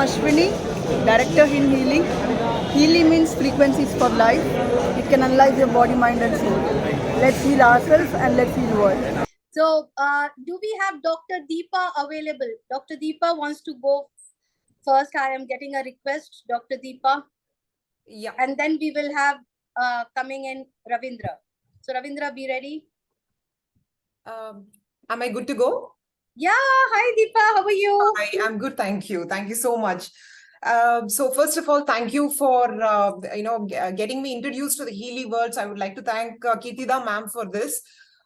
Ashwini, Director in Healy. Healy means frequencies for life. It can analyze your body, mind and soul. Let's heal ourselves and let's heal the world. So, do we have Dr. Deepa available? Dr. Deepa wants to go first. I am getting a request, Dr. Deepa. Yeah. And then we will have coming in Ravindra. So, Ravindra, be ready. Am I good to go? Yeah. Hi, Deepa. How are you? Hi, I'm good. Thank you. Thank you so much. So first of all, thank you for getting me introduced to the Healy world. So I would like to thank Kirtida ma'am for this.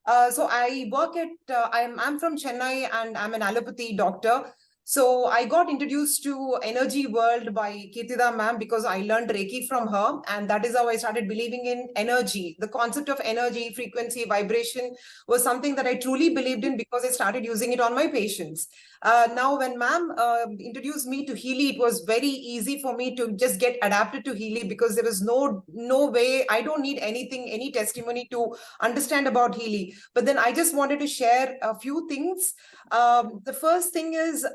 So I work at I'm from Chennai and I'm an allopathy doctor. So I got introduced to energy world by Kirtida ma'am because I learned Reiki from her, and that is how I started believing in energy. The concept of energy, frequency, vibration was something that I truly believed in because I started using it on my patients. Now, when ma'am introduced me to Healy, it was very easy for me to just get adapted to Healy because there was no way. I don't need anything, any testimony to understand about Healy. But then I just wanted to share a few things. The first thing is,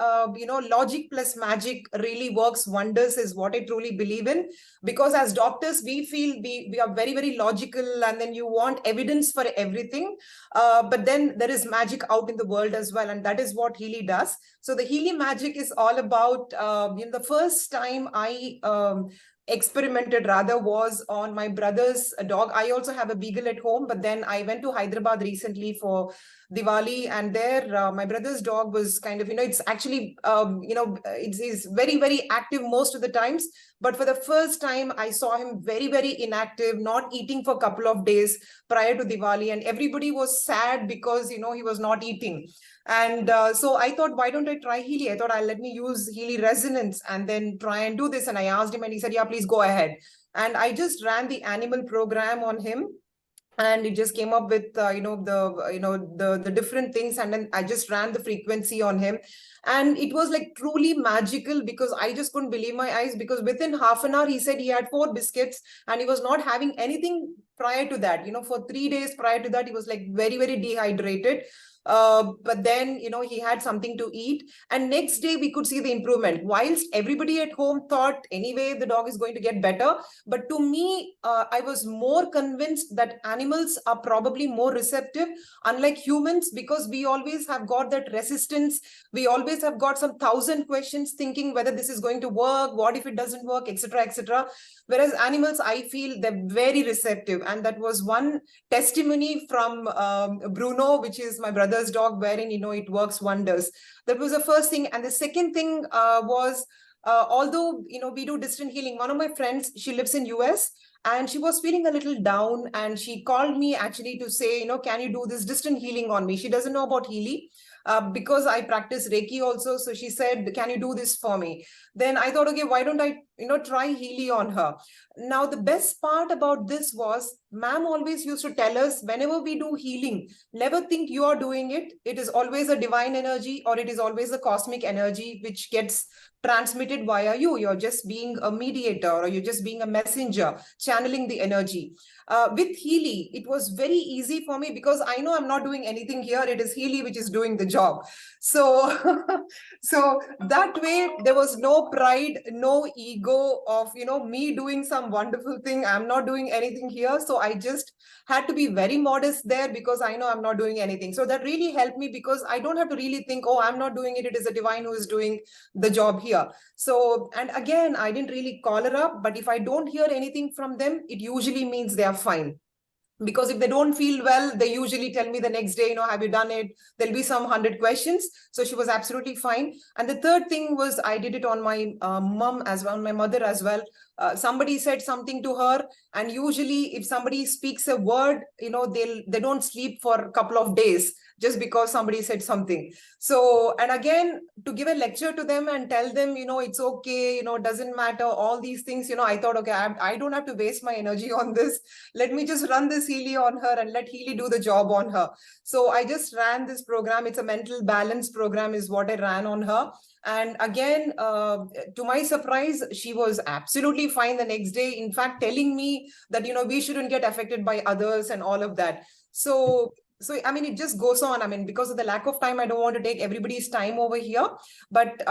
logic plus magic really works wonders is what I truly believe in. Because as doctors, we feel we are very, very logical, and then you want evidence for everything. But then there is magic out in the world as well, and that is what Healy does. So the Healy magic is all about, the first time I experimented rather was on my brother's dog. I also have a beagle at home, but then I went to Hyderabad recently for Diwali, and there my brother's dog was kind of, it's actually, it's very, very active most of the times. But for the first time, I saw him very, very inactive, not eating for a couple of days prior to Diwali. And everybody was sad because, he was not eating. And so I thought, why don't I try Healy? I thought, let me use Healy resonance and then try and do this. And I asked him and he said, yeah, please go ahead. And I just ran the animal program on him. And it just came up with the different things, and then I just ran the frequency on him, and it was like truly magical because I just couldn't believe my eyes, because within half an hour he said he had 4 biscuits and he was not having anything prior to that. For 3 days prior to that, he was like very, very dehydrated. But then, he had something to eat, and next day we could see the improvement, whilst everybody at home thought anyway the dog is going to get better. But to me, I was more convinced that animals are probably more receptive, unlike humans, because we always have got that resistance. We always have got some 1,000 questions thinking whether this is going to work, what if it doesn't work, etc., etc. Whereas animals, I feel they're very receptive. And that was one testimony from Bruno, which is my brother's dog, wherein, it works wonders. That was the first thing. And the second thing was, although, we do distant healing, one of my friends, she lives in US, and she was feeling a little down, and she called me actually to say, can you do this distant healing on me? She doesn't know about Healy. Because I practice Reiki also. So she said, can you do this for me? Then I thought, okay, why don't I, try Healy on her? Now, the best part about this was, ma'am always used to tell us, whenever we do healing, never think you are doing it. It is always a divine energy, or it is always a cosmic energy, which gets transmitted via you. You're just being a mediator, or you're just being a messenger, channeling the energy. With Healy, it was very easy for me because I know I'm not doing anything here. It is Healy which is doing the job. So, so that way there was no pride, no ego of, me doing some wonderful thing. I'm not doing anything here. So I just had to be very modest there because I know I'm not doing anything. So that really helped me because I don't have to really think, oh, I'm not doing it. It is a divine who is doing the job here. So, and again, I didn't really call her up, but if I don't hear anything from them, it usually means they are fine. Because if they don't feel well, they usually tell me the next day, have you done it? There'll be some 100 questions. So she was absolutely fine. And the third thing was, I did it on my mom as well, my mother as well. Somebody said something to her, and usually if somebody speaks a word, they don't sleep for a couple of days just because somebody said something. So, and again, to give a lecture to them and tell them, it's okay, it doesn't matter, all these things, I thought, okay, I don't have to waste my energy on this. Let me just run this Healy on her and let Healy do the job on her. So I just ran this program. It's a mental balance program is what I ran on her. And again, to my surprise, she was absolutely fine the next day. In fact, telling me that, we shouldn't get affected by others and all of that. So So, I mean, it just goes on. I mean, because of the lack of time, I don't want to take everybody's time over here. But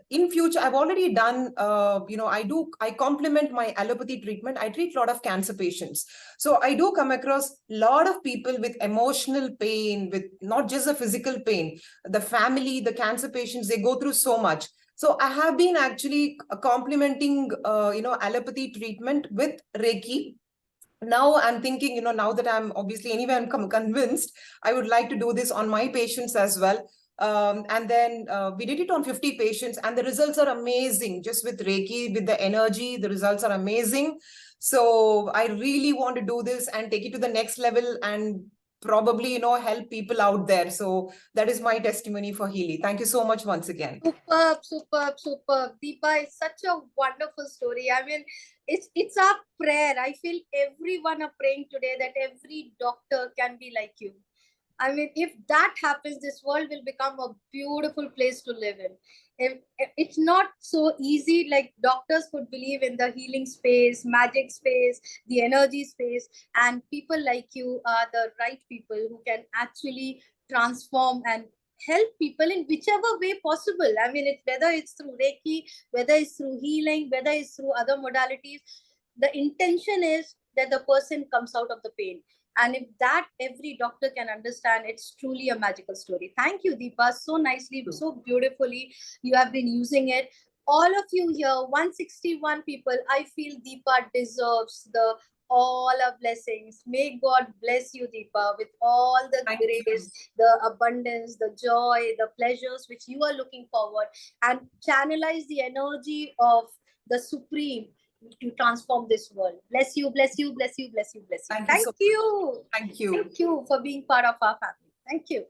in future, I've already done, I complement my allopathy treatment. I treat a lot of cancer patients. So I do come across a lot of people with emotional pain, with not just the physical pain. The family, the cancer patients, they go through so much. So I have been actually complementing, allopathy treatment with Reiki. Now I'm thinking, now that I'm obviously anyway, I'm convinced, I would like to do this on my patients as well. And then we did it on 50 patients, and the results are amazing. Just with Reiki, with the energy, the results are amazing. So I really want to do this and take it to the next level and probably, help people out there. So that is my testimony for Healy. Thank you so much once again. Superb, superb, superb. Deepa, is such a wonderful story. I mean, it's our prayer. I feel everyone are praying today that every doctor can be like you. I mean, if that happens, this world will become a beautiful place to live in. It's not so easy. Like doctors could believe in the healing space, magic space, the energy space, and people like you are the right people who can actually transform and help people in whichever way possible. I mean, whether it's through Reiki, whether it's through healing, whether it's through other modalities, the intention is that the person comes out of the pain. And if that every doctor can understand, it's truly a magical story. Thank you, Deepa. So nicely, so beautifully, you have been using it. All of you here, 161 people, I feel Deepa deserves all our blessings. May God bless you, Deepa, with all the grace, the abundance, the joy, the pleasures which you are looking forward, and channelize the energy of the Supreme to transform this world. Bless you, bless you, bless you, bless you, bless you. Thank you. Thank you. Thank you for being part of our family. Thank you.